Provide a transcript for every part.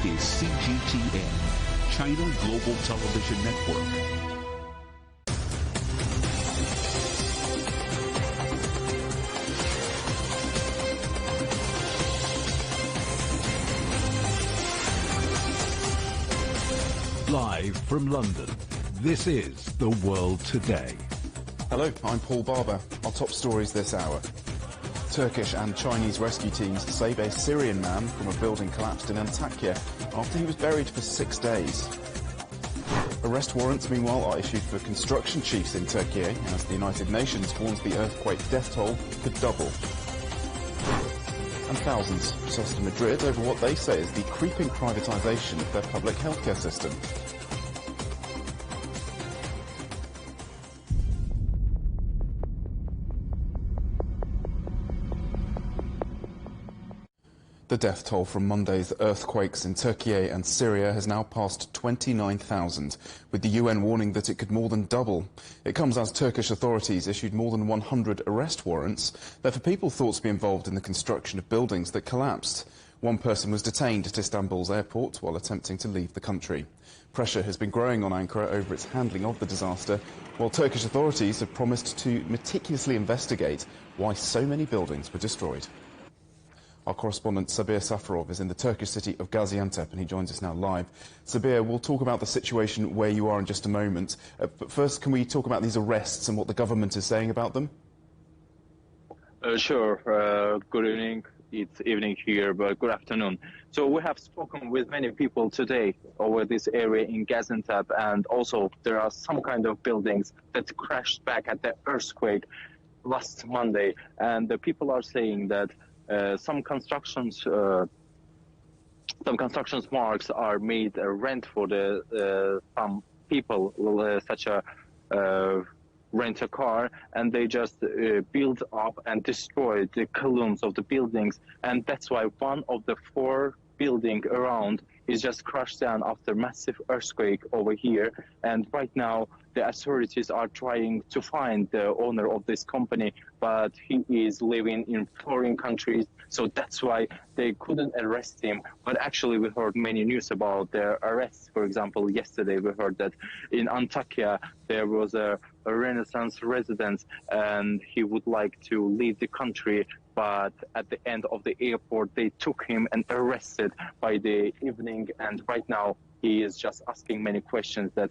is CGTN, China Global Television Network. Live from London, this is The World Today. Hello, I'm Paul Barber. Our top stories this hour. Turkish and Chinese rescue teams save a Syrian man from a building collapsed in Antakya after he was buried for 6 days. Arrest warrants, meanwhile, are issued for construction chiefs in Turkey as the United Nations warns the earthquake death toll could double. And thousands protest in Madrid over what they say is the creeping privatisation of their public healthcare system. The death toll from Monday's earthquakes in Turkey and Syria has now passed 29,000, with the UN warning that it could more than double. It comes as Turkish authorities issued more than 100 arrest warrants. They're for people thought to be involved in the construction of buildings that collapsed. One person was detained at Istanbul's airport while attempting to leave the country. Pressure has been growing on Ankara over its handling of the disaster, while Turkish authorities have promised to meticulously investigate why so many buildings were destroyed. Our correspondent Sabir Safarov is in the Turkish city of Gaziantep and he joins us now live. Sabir, we'll talk about the situation where you are in just a moment. But first, can we talk about these arrests and what the government is saying about them? Sure. Good evening. It's evening here, but good afternoon. So we have spoken with many people today over this area in Gaziantep, and also there are some kind of buildings that crashed back at the earthquake last Monday. And the people are saying that some constructions marks are made rent for the some people, such a rent a car, and they just build up and destroy the columns of the buildings, and that's why one of the 4 building around is just crushed down after massive earthquake over here. And right now the authorities are trying to find the owner of this company, but he is living in foreign countries, so that's why they couldn't arrest him. But actually we heard many news about their arrests. For example, yesterday we heard that in Antakya there was a Renaissance resident and he would like to leave the country, but at the end of the airport they took him and arrested by the evening, and right now he is just asking many questions that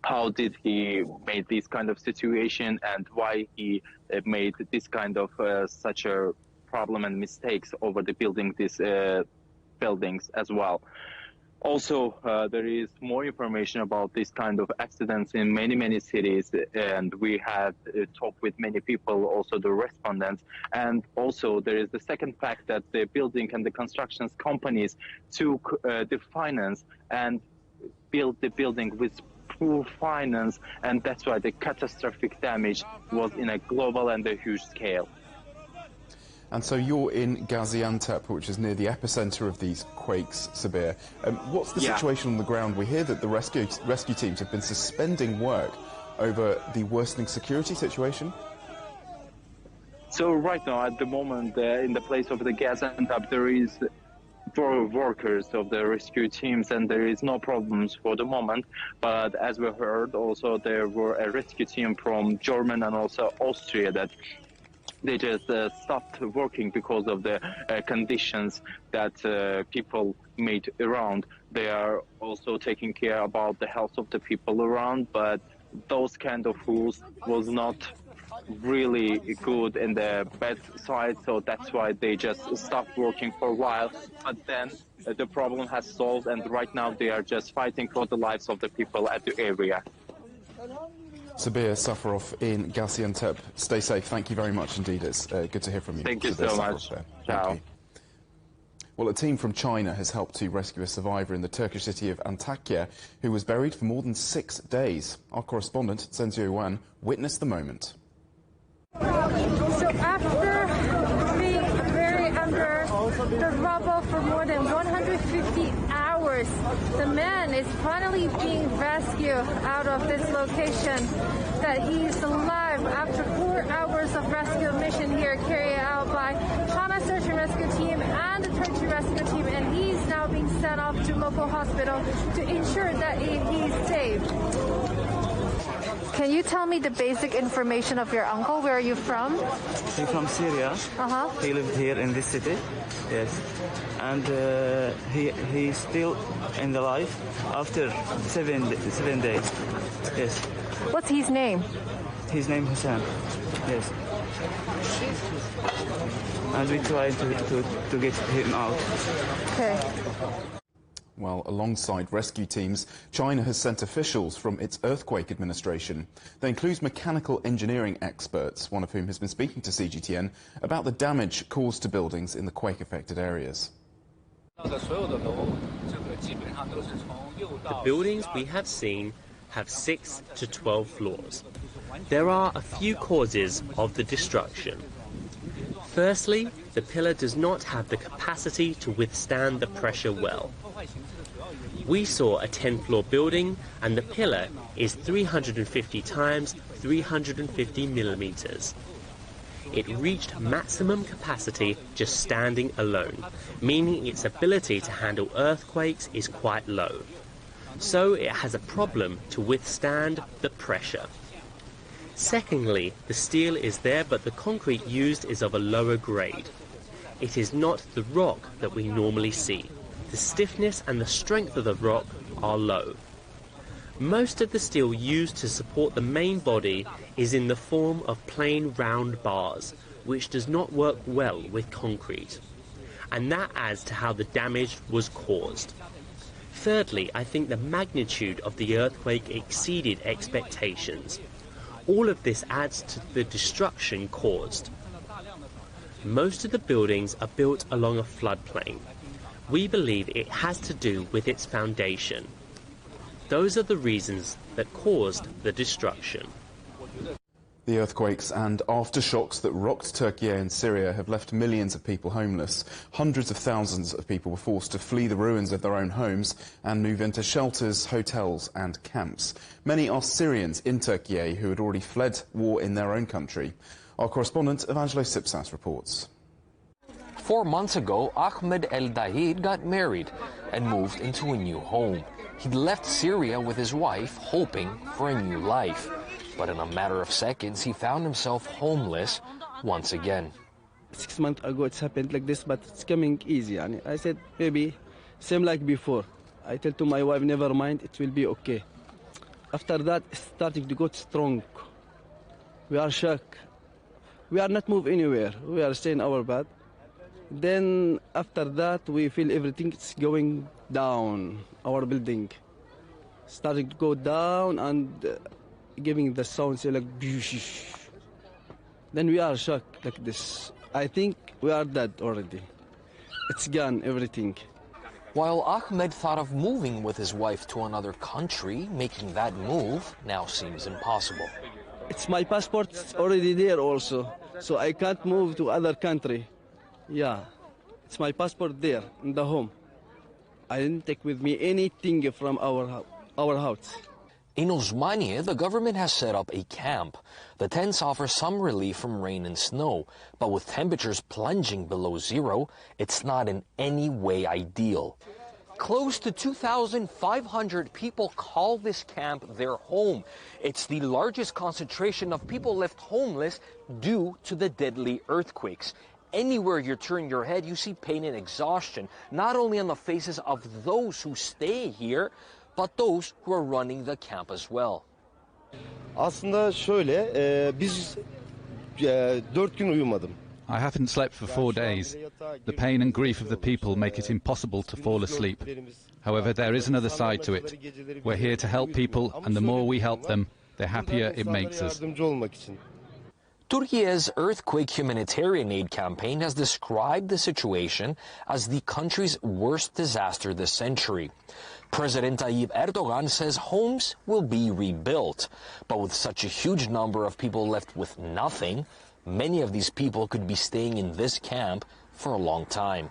how did he made this kind of situation and why he made this kind of such a problem and mistakes over the building these buildings as well. Also, there is more information about this kind of accidents in many cities, and we have talked with many people, also the respondents. And also there is the second fact that the building and the construction companies took the finance and built the building with poor finance, and that's why the catastrophic damage was in a global and a huge scale. And so you're in Gaziantep, which is near the epicenter of these quakes, Sabir. What's the situation on the ground? We hear that the rescue teams have been suspending work over the worsening security situation. So right now, at the moment, in the place of the Gaziantep, there is 4 workers of the rescue teams, and there is no problems for the moment. But as we heard, also there were a rescue team from Germany and also Austria that they just stopped working because of the conditions that people made around. They are also taking care about the health of the people around, but those kind of rules was not really good in the bad side, so that's why they just stopped working for a while. But then the problem has solved, and right now they are just fighting for the lives of the people at the area. Sabir Safarov in Gaziantep. Stay safe. Thank you very much indeed. It's good to hear from you. Thank you so much. Ciao. Well, a team from China has helped to rescue a survivor in the Turkish city of Antakya who was buried for more than 6 days. Our correspondent, Senzio Wan, witnessed the moment. So after being buried under the rubble for more than 150 hours, the man is finally being rescued out of this location. That he is alive after 4 hours of rescue mission here carried out by China Search and Rescue Team and the Turkish Rescue Team, and he's now being sent sent off to local hospital to ensure that he's safe. Can you tell me the basic information of your uncle? Where are you from? He's from Syria. He lived here in this city. Yes. And he's still in the life after 7 days. Yes. What's his name? His name Hussein. Yes. And we try to get him out. Okay. Well, alongside rescue teams, China has sent officials from its earthquake administration. They include mechanical engineering experts, one of whom has been speaking to CGTN about the damage caused to buildings in the quake-affected areas. The buildings we have seen have 6 to 12 floors. There are a few causes of the destruction. Firstly, the pillar does not have the capacity to withstand the pressure well. We saw a 10-floor building and the pillar is 350 times 350 millimeters. It reached maximum capacity just standing alone, meaning its ability to handle earthquakes is quite low. So it has a problem to withstand the pressure. Secondly, the steel is there, but the concrete used is of a lower grade. It is not the rock that we normally see. The stiffness and the strength of the rock are low. Most of the steel used to support the main body is in the form of plain round bars, which does not work well with concrete. And that adds to how the damage was caused. Thirdly, I think the magnitude of the earthquake exceeded expectations. All of this adds to the destruction caused. Most of the buildings are built along a floodplain. We believe it has to do with its foundation. Those are the reasons that caused the destruction. The earthquakes and aftershocks that rocked Turkey and Syria have left millions of people homeless. Hundreds of thousands of people were forced to flee the ruins of their own homes and move into shelters, hotels and camps. Many are Syrians in Turkey who had already fled war in their own country. Our correspondent Evangelo Sipsas reports. 4 months ago, Ahmed El Dahid got married and moved into a new home. He'd left Syria with his wife, hoping for a new life. But in a matter of seconds, he found himself homeless once again. 6 months ago it's happened like this, but it's coming easy. I said, maybe same like before. I tell to my wife, never mind, it will be okay. After that, it's starting to go strong. We are shocked. We are not move anywhere. We are staying our bed. Then after that, we feel everything is going down. Our building starting to go down and giving the sound say like boosh. Then we are shocked like this. I think we are dead already. It's gone, everything. While Ahmed thought of moving with his wife to another country, making that move now seems impossible. It's my passport already there also, so I can't move to other country. Yeah, it's my passport there in the home. I didn't take with me anything from our house. In Osmaniye, the government has set up a camp. The tents offer some relief from rain and snow, but with temperatures plunging below zero, it's not in any way ideal. Close to 2,500 people call this camp their home. It's the largest concentration of people left homeless due to the deadly earthquakes. Anywhere you turn your head, you see pain and exhaustion, not only on the faces of those who stay here, but those who are running the camp as well. Aslında şöyle, biz 4 gün uyumadım. I haven't slept for 4 days. The pain and grief of the people make it impossible to fall asleep. However, there is another side to it. We're here to help people, and the more we help them, the happier it makes us. Turkey's earthquake humanitarian aid campaign has described the situation as the country's worst disaster this century. President Tayyip Erdogan says homes will be rebuilt. But with such a huge number of people left with nothing, many of these people could be staying in this camp for a long time.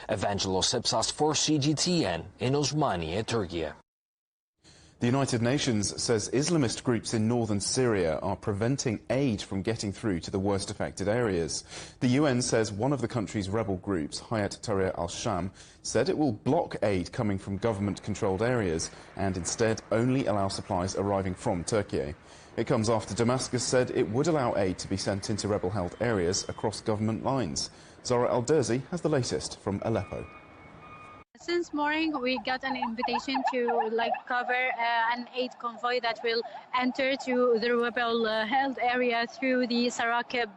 Evangelo Sipsas for CGTN in Osmaniye, Turkey. The United Nations says Islamist groups in northern Syria are preventing aid from getting through to the worst affected areas. The UN says one of the country's rebel groups, Hayat Tahrir al-Sham, said it will block aid coming from government-controlled areas and instead only allow supplies arriving from Turkey. It comes after Damascus said it would allow aid to be sent into rebel-held areas across government lines. Zara Al-Derzi has the latest from Aleppo. Since morning, we got an invitation to cover an aid convoy that will enter to the rebel-held area through the Sarakeb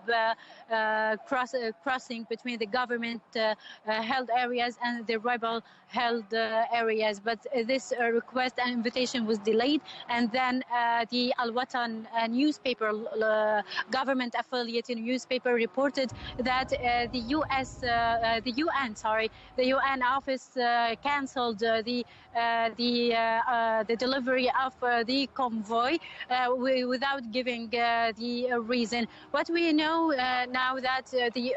crossing between the government-held areas and the rebel-held areas. But this request and invitation was delayed, and then the Al-Watan newspaper, government-affiliated newspaper, reported that the UN office cancelled the delivery of the convoy without giving the reason. What we know now that the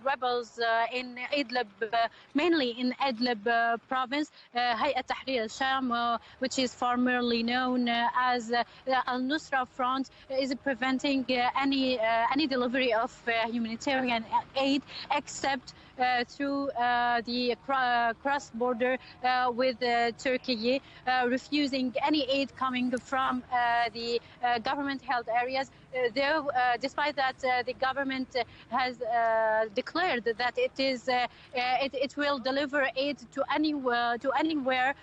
rebels in Idlib, mainly in Idlib province, Hayat Tahrir al-Sham, which is formerly known as Al-Nusra Front, is preventing any delivery of humanitarian aid except through the cross-border with Turkey, refusing any aid coming from the government-held areas. Though, despite that, the government has declared that it will deliver aid to anywhere,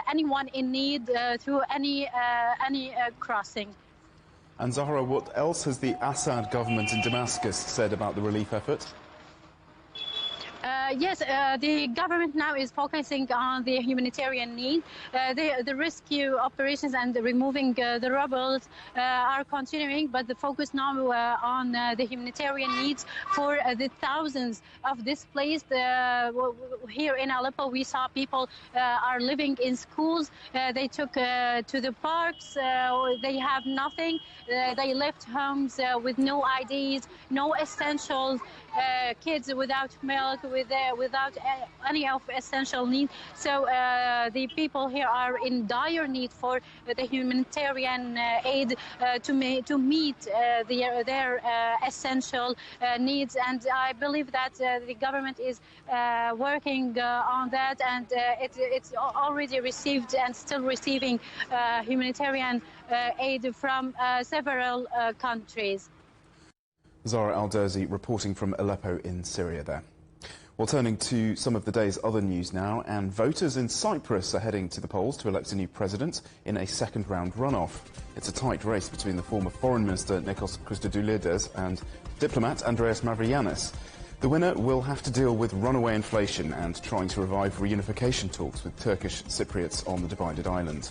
anyone in need through any crossing. And Zahra, what else has the Assad government in Damascus said about the relief effort? Yes, the government now is focusing on the humanitarian need. The rescue operations and removing the rebels are continuing, but the focus now on the humanitarian needs for the thousands of displaced. Here in Aleppo, we saw people are living in schools. They took to the parks. They have nothing. They left homes with no IDs, no essentials. Kids without milk, without any of essential needs. So the people here are in dire need for the humanitarian aid to meet their essential needs. And I believe that the government is working on that, and it's already received and still receiving humanitarian aid from several countries. Zara Al-Derzi reporting from Aleppo in Syria there. Well, turning to some of the day's other news now, and voters in Cyprus are heading to the polls to elect a new president in a second-round runoff. It's a tight race between the former Foreign Minister Nikos Christodoulides and diplomat Andreas Mavroyiannis. The winner will have to deal with runaway inflation and trying to revive reunification talks with Turkish Cypriots on the divided island.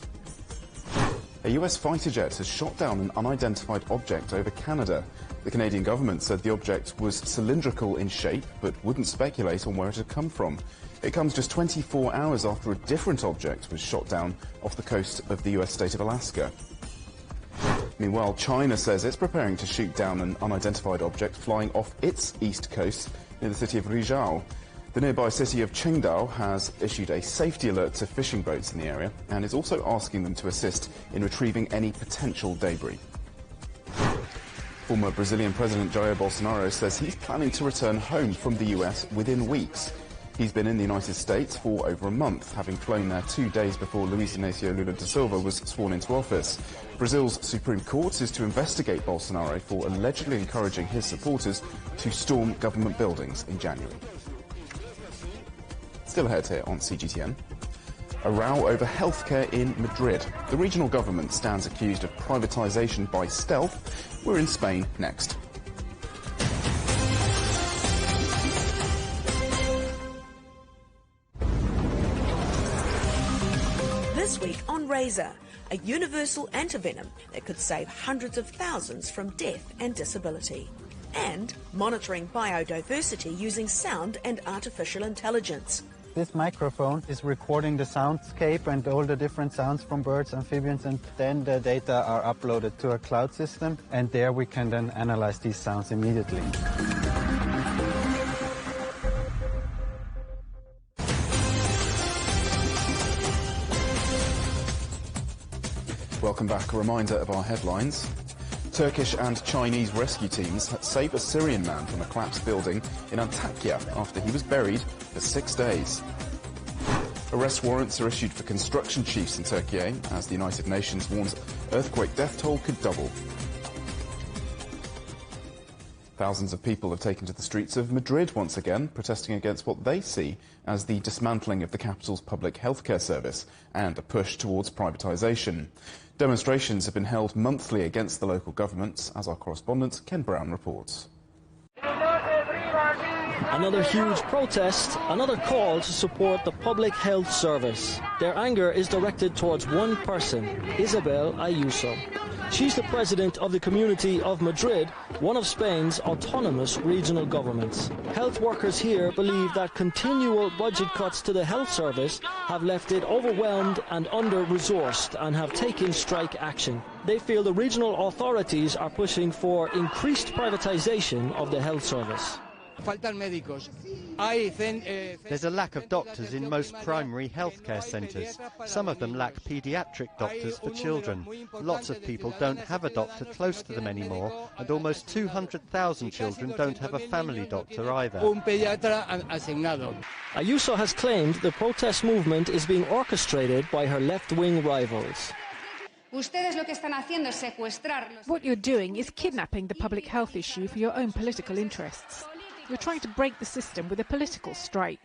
A US fighter jet has shot down an unidentified object over Canada. The Canadian government said the object was cylindrical in shape, but wouldn't speculate on where it had come from. It comes just 24 hours after a different object was shot down off the coast of the US state of Alaska. Meanwhile, China says it's preparing to shoot down an unidentified object flying off its east coast near the city of Rizhao. The nearby city of Qingdao has issued a safety alert to fishing boats in the area and is also asking them to assist in retrieving any potential debris. Former Brazilian President Jair Bolsonaro says he's planning to return home from the US within weeks. He's been in the United States for over a month, having flown there 2 days before Luiz Inácio Lula da Silva was sworn into office. Brazil's Supreme Court is to investigate Bolsonaro for allegedly encouraging his supporters to storm government buildings in January. Still ahead here on CGTN. A row over healthcare in Madrid. The regional government stands accused of privatisation by stealth. We're in Spain next. This week on Razor, a universal antivenom that could save hundreds of thousands from death and disability. And monitoring biodiversity using sound and artificial intelligence. This microphone is recording the soundscape and all the different sounds from birds, amphibians, and then the data are uploaded to a cloud system, and there we can then analyze these sounds immediately. Welcome back. A reminder of our headlines. Turkish and Chinese rescue teams saved a Syrian man from a collapsed building in Antakya after he was buried for 6 days. Arrest warrants are issued for construction chiefs in Turkey as the United Nations warns earthquake death toll could double. Thousands of people have taken to the streets of Madrid once again, protesting against what they see as the dismantling of the capital's public healthcare service and a push towards privatisation. Demonstrations have been held monthly against the local governments, as our correspondent Ken Brown reports. Another huge protest, another call to support the public health service. Their anger is directed towards one person, Isabel Ayuso. She's the president of the Community of Madrid, one of Spain's autonomous regional governments. Health workers here believe that continual budget cuts to the health service have left it overwhelmed and under-resourced and have taken strike action. They feel the regional authorities are pushing for increased privatization of the health service. There's a lack of doctors in most primary healthcare centres. Some of them lack paediatric doctors for children. Lots of people don't have a doctor close to them anymore, and almost 200,000 children don't have a family doctor either. Ayuso has claimed the protest movement is being orchestrated by her left-wing rivals. What you're doing is kidnapping the public health issue for your own political interests. You're trying to break the system with a political strike.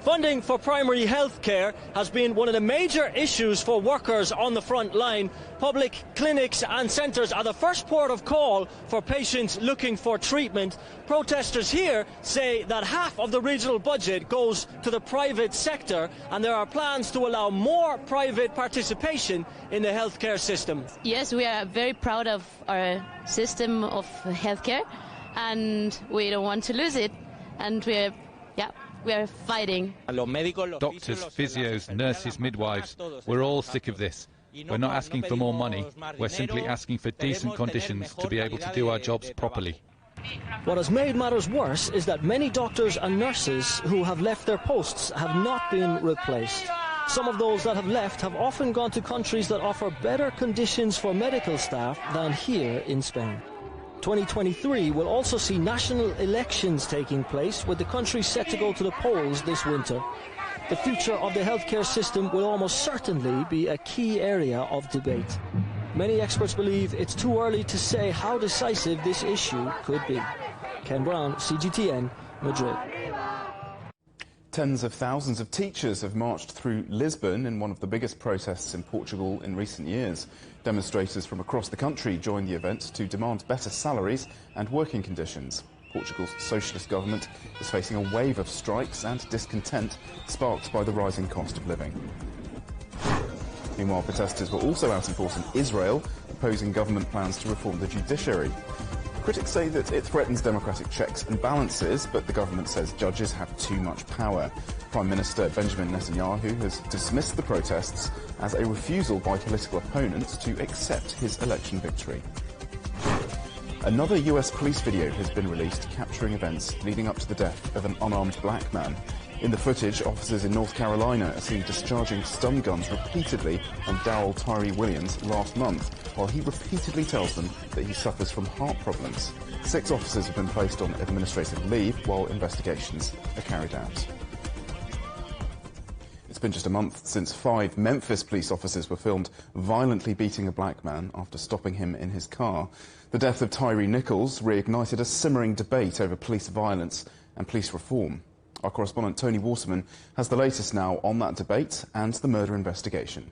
Funding for primary health care has been one of the major issues for workers on the front line. Public clinics and centres are the first port of call for patients looking for treatment. Protesters here say that half of the regional budget goes to the private sector, and there are plans to allow more private participation in the healthcare system. Yes, we are very proud of our system of healthcare, and we don't want to lose it, and we are fighting. Doctors, physios, nurses, midwives, we're all sick of this. We're not asking for more money, we're simply asking for decent conditions to be able to do our jobs properly. What has made matters worse is that many doctors and nurses who have left their posts have not been replaced. Some of those that have left have often gone to countries that offer better conditions for medical staff than here in Spain. 2023 will also see national elections taking place, with the country set to go to the polls this winter. The future of the healthcare system will almost certainly be a key area of debate. Many experts believe it's too early to say how decisive this issue could be. Ken Brown, CGTN, Madrid. Tens of thousands of teachers have marched through Lisbon in one of the biggest protests in Portugal in recent years. Demonstrators from across the country joined the event to demand better salaries and working conditions. Portugal's socialist government is facing a wave of strikes and discontent sparked by the rising cost of living. Meanwhile, protesters were also out in force in Israel, opposing government plans to reform the judiciary. Critics say that it threatens democratic checks and balances, but the government says judges have too much power. Prime Minister Benjamin Netanyahu has dismissed the protests as a refusal by political opponents to accept his election victory. Another US police video has been released capturing events leading up to the death of an unarmed black man. In the footage, officers in North Carolina are seen discharging stun guns repeatedly on Darrell Tyree Williams last month, while he repeatedly tells them that he suffers from heart problems. 6 officers have been placed on administrative leave while investigations are carried out. It's been just a month since 5 Memphis police officers were filmed violently beating a black man after stopping him in his car. The death of Tyree Nichols reignited a simmering debate over police violence and police reform. Our correspondent Tony Waterman has the latest now on that debate and the murder investigation.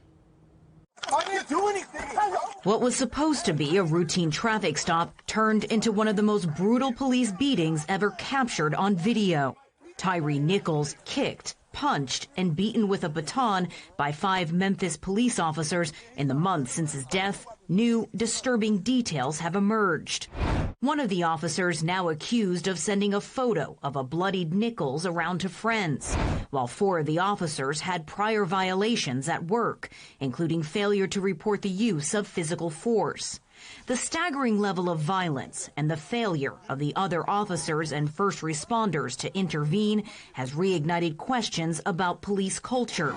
What was supposed to be a routine traffic stop turned into one of the most brutal police beatings ever captured on video. Tyree Nichols kicked, punched, and beaten with a baton by 5 Memphis police officers in the months since his death. New, disturbing details have emerged. One of the officers now accused of sending a photo of a bloodied Nichols around to friends, while 4 of the officers had prior violations at work, including failure to report the use of physical force. The staggering level of violence and the failure of the other officers and first responders to intervene has reignited questions about police culture.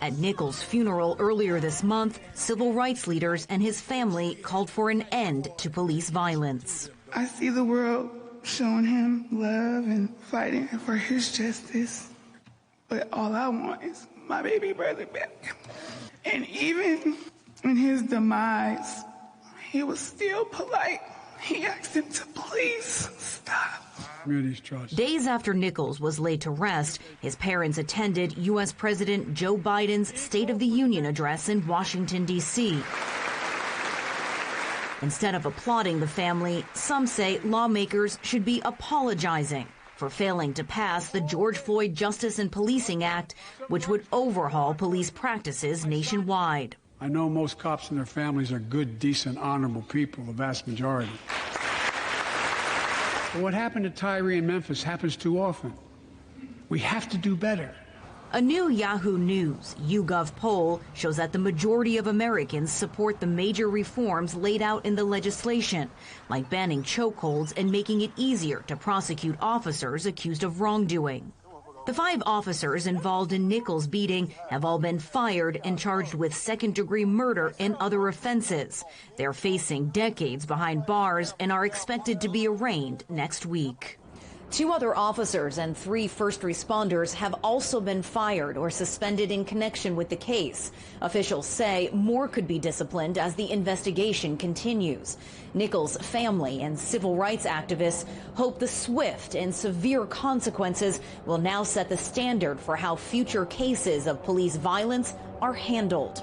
At Nichols' funeral earlier this month, civil rights leaders and his family called for an end to police violence. I see the world showing him love and fighting for his justice, but all I want is my baby brother back. And even in his demise, he was still polite. He asked him to please stop. Days after Nichols was laid to rest, his parents attended U.S. President Joe Biden's State of the Union address in Washington, D.C. Instead of applauding the family, some say lawmakers should be apologizing for failing to pass the George Floyd Justice and Policing Act, which would overhaul police practices nationwide. I know most cops and their families are good, decent, honorable people, the vast majority. But what happened to Tyre in Memphis happens too often. We have to do better. A new Yahoo News YouGov poll shows that the majority of Americans support the major reforms laid out in the legislation, like banning chokeholds and making it easier to prosecute officers accused of wrongdoing. The 5 officers involved in Nichols' beating have all been fired and charged with second-degree murder and other offenses. They're facing decades behind bars and are expected to be arraigned next week. 2 other officers and 3 first responders have also been fired or suspended in connection with the case. Officials say more could be disciplined as the investigation continues. Nichols' family and civil rights activists hope the swift and severe consequences will now set the standard for how future cases of police violence are handled.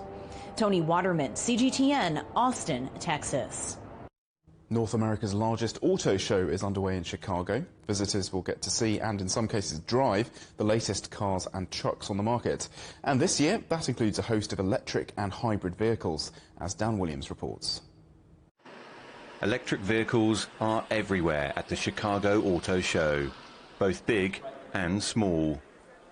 Tony Waterman, CGTN, Austin, Texas. North America's largest auto show is underway in Chicago. Visitors will get to see and in some cases drive the latest cars and trucks on the market. And this year, that includes a host of electric and hybrid vehicles, as Dan Williams reports. Electric vehicles are everywhere at the Chicago Auto Show, both big and small.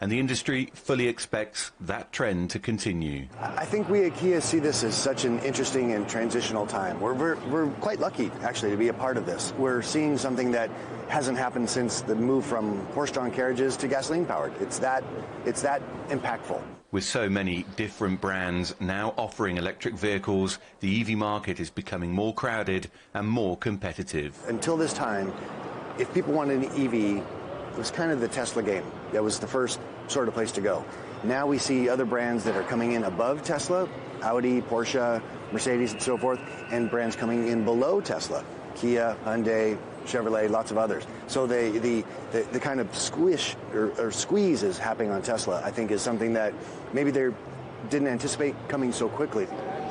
And the industry fully expects that trend to continue. I think we at Kia see this as such an interesting and transitional time. We're quite lucky, actually, to be a part of this. We're seeing something that hasn't happened since the move from horse-drawn carriages to gasoline-powered. It's that impactful. With so many different brands now offering electric vehicles, the EV market is becoming more crowded and more competitive. Until this time, if people wanted an EV, it was kind of the Tesla game. That was the first sort of place to go. Now we see other brands that are coming in above Tesla, Audi, Porsche, Mercedes, and so forth, and brands coming in below Tesla, Kia, Hyundai, Chevrolet, lots of others. So the kind of squish or squeeze is happening on Tesla, I think, is something that maybe they didn't anticipate coming so quickly.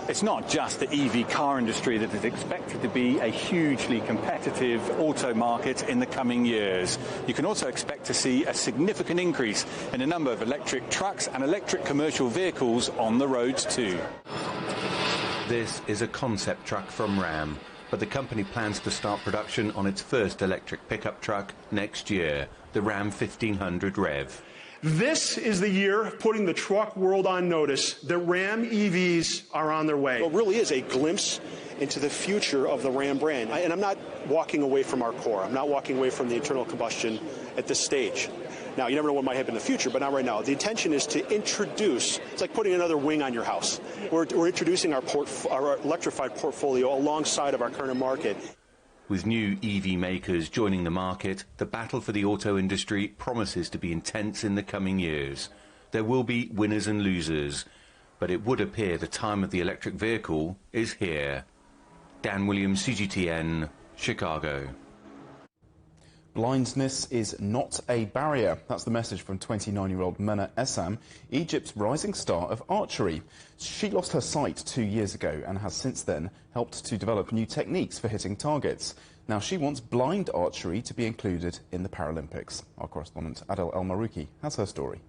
It's not just the EV car industry that is expected to be a hugely competitive auto market in the coming years. You can also expect to see a significant increase in the number of electric trucks and electric commercial vehicles on the roads too. This is a concept truck from Ram, but the company plans to start production on its first electric pickup truck next year, the Ram 1500 Rev. This is the year of putting the truck world on notice that Ram EVs are on their way. It really is a glimpse into the future of the Ram brand. And I'm not walking away from our core. I'm not walking away from the internal combustion at this stage. Now, you never know what might happen in the future, but not right now. The intention is to introduce, it's like putting another wing on your house. We're introducing our electrified portfolio alongside of our current market. With new EV makers joining the market, the battle for the auto industry promises to be intense in the coming years. There will be winners and losers, but it would appear the time of the electric vehicle is here. Dan Williams, CGTN, Chicago. Blindness is not a barrier. That's the message from 29-year-old Mena Essam, Egypt's rising star of archery. She lost her sight 2 years ago and has since then helped to develop new techniques for hitting targets. Now she wants blind archery to be included in the Paralympics. Our correspondent Adel El Marouki has her story.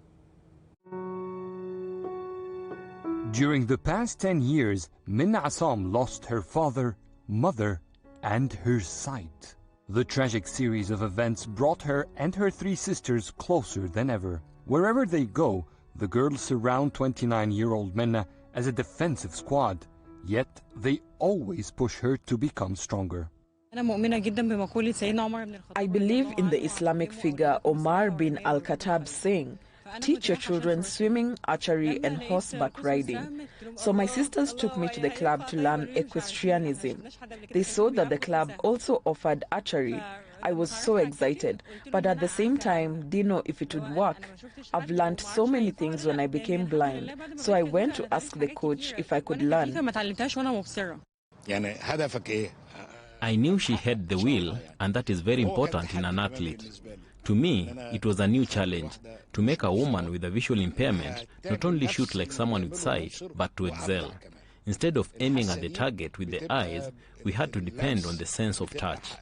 During the past 10 years, Mena Essam lost her father, mother, and her sight. The tragic series of events brought her and her 3 sisters closer than ever. Wherever they go, the girls surround 29-year-old Mena as a defensive squad, yet they always push her to become stronger. I believe in the Islamic figure Omar bin al-Khattab saying, teach your children swimming, archery and horseback riding. So my sisters took me to the club to learn equestrianism. They saw that the club also offered archery. I was so excited, but at the same time, didn't know if it would work. I've learned so many things when I became blind, so I went to ask the coach if I could learn. I knew she had the will, and that is very important in an athlete. To me, it was a new challenge, to make a woman with a visual impairment not only shoot like someone with sight, but to excel. Instead of aiming at the target with the eyes, we had to depend on the sense of touch.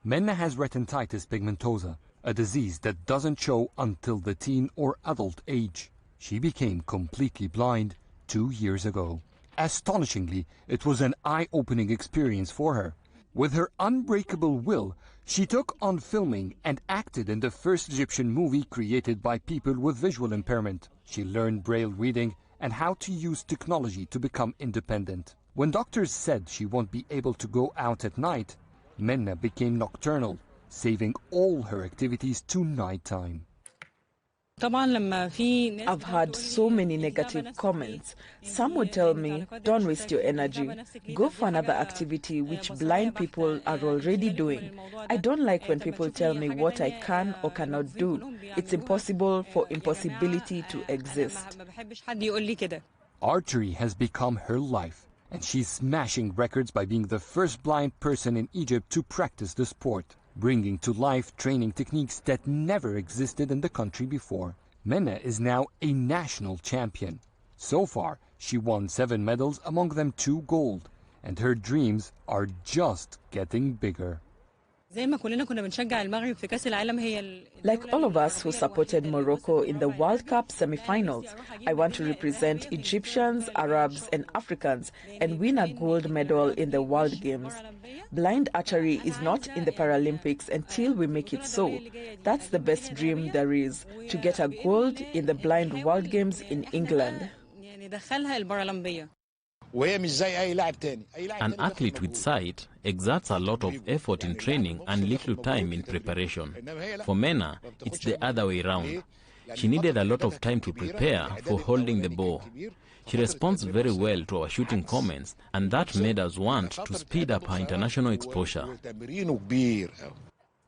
Menna has retinitis pigmentosa, a disease that doesn't show until the teen or adult age. She became completely blind 2 years ago. Astonishingly, it was an eye-opening experience for her. With her unbreakable will, she took on filming and acted in the first Egyptian movie created by people with visual impairment. She learned Braille reading and how to use technology to become independent. When doctors said she won't be able to go out at night, Menna became nocturnal, saving all her activities to nighttime. I've had so many negative comments. Some would tell me, don't waste your energy. Go for another activity which blind people are already doing. I don't like when people tell me what I can or cannot do. It's impossible for impossibility to exist. Archery has become her life, and she's smashing records by being the first blind person in Egypt to practice the sport, bringing to life training techniques that never existed in the country before. Menna is now a national champion. So far, she won 7 medals, among them 2 gold, and her dreams are just getting bigger. Like all of us who supported Morocco in the World Cup semi-finals, I want to represent Egyptians, Arabs and Africans and win a gold medal in the World Games. Blind archery is not in the Paralympics until we make it so. That's the best dream there is, to get a gold in the Blind World Games in England. An athlete with sight exerts a lot of effort in training and little time in preparation. For Menna, it's the other way around. She needed a lot of time to prepare for holding the bow. She responds very well to our shooting comments, and that made us want to speed up her international exposure.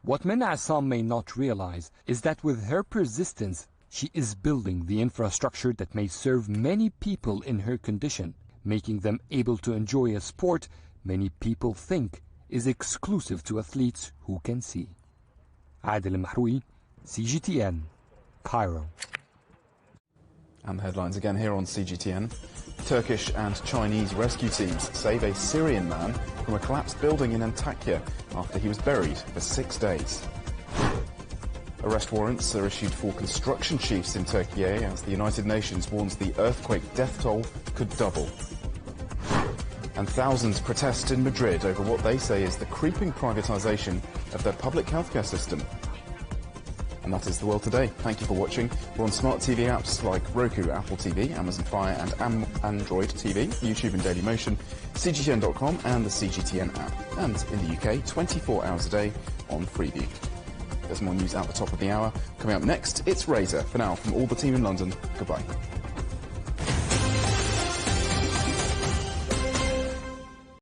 What Menna Assam may not realize is that with her persistence, she is building the infrastructure that may serve many people in her condition, making them able to enjoy a sport many people think is exclusive to athletes who can see. Adil Mahroui, CGTN, Cairo. And the headlines again here on CGTN. Turkish and Chinese rescue teams save a Syrian man from a collapsed building in Antakya after he was buried for 6 days. Arrest warrants are issued for construction chiefs in Turkey as the United Nations warns the earthquake death toll could double. And thousands protest in Madrid over what they say is the creeping privatisation of their public healthcare system. And that is the world today. Thank you for watching. We're on smart TV apps like Roku, Apple TV, Amazon Fire and Android TV, YouTube and Dailymotion, CGTN.com and the CGTN app. And in the UK, 24 hours a day on Freeview. There's more news at the top of the hour. Coming up next, it's Razor. For now, from all the team in London, goodbye.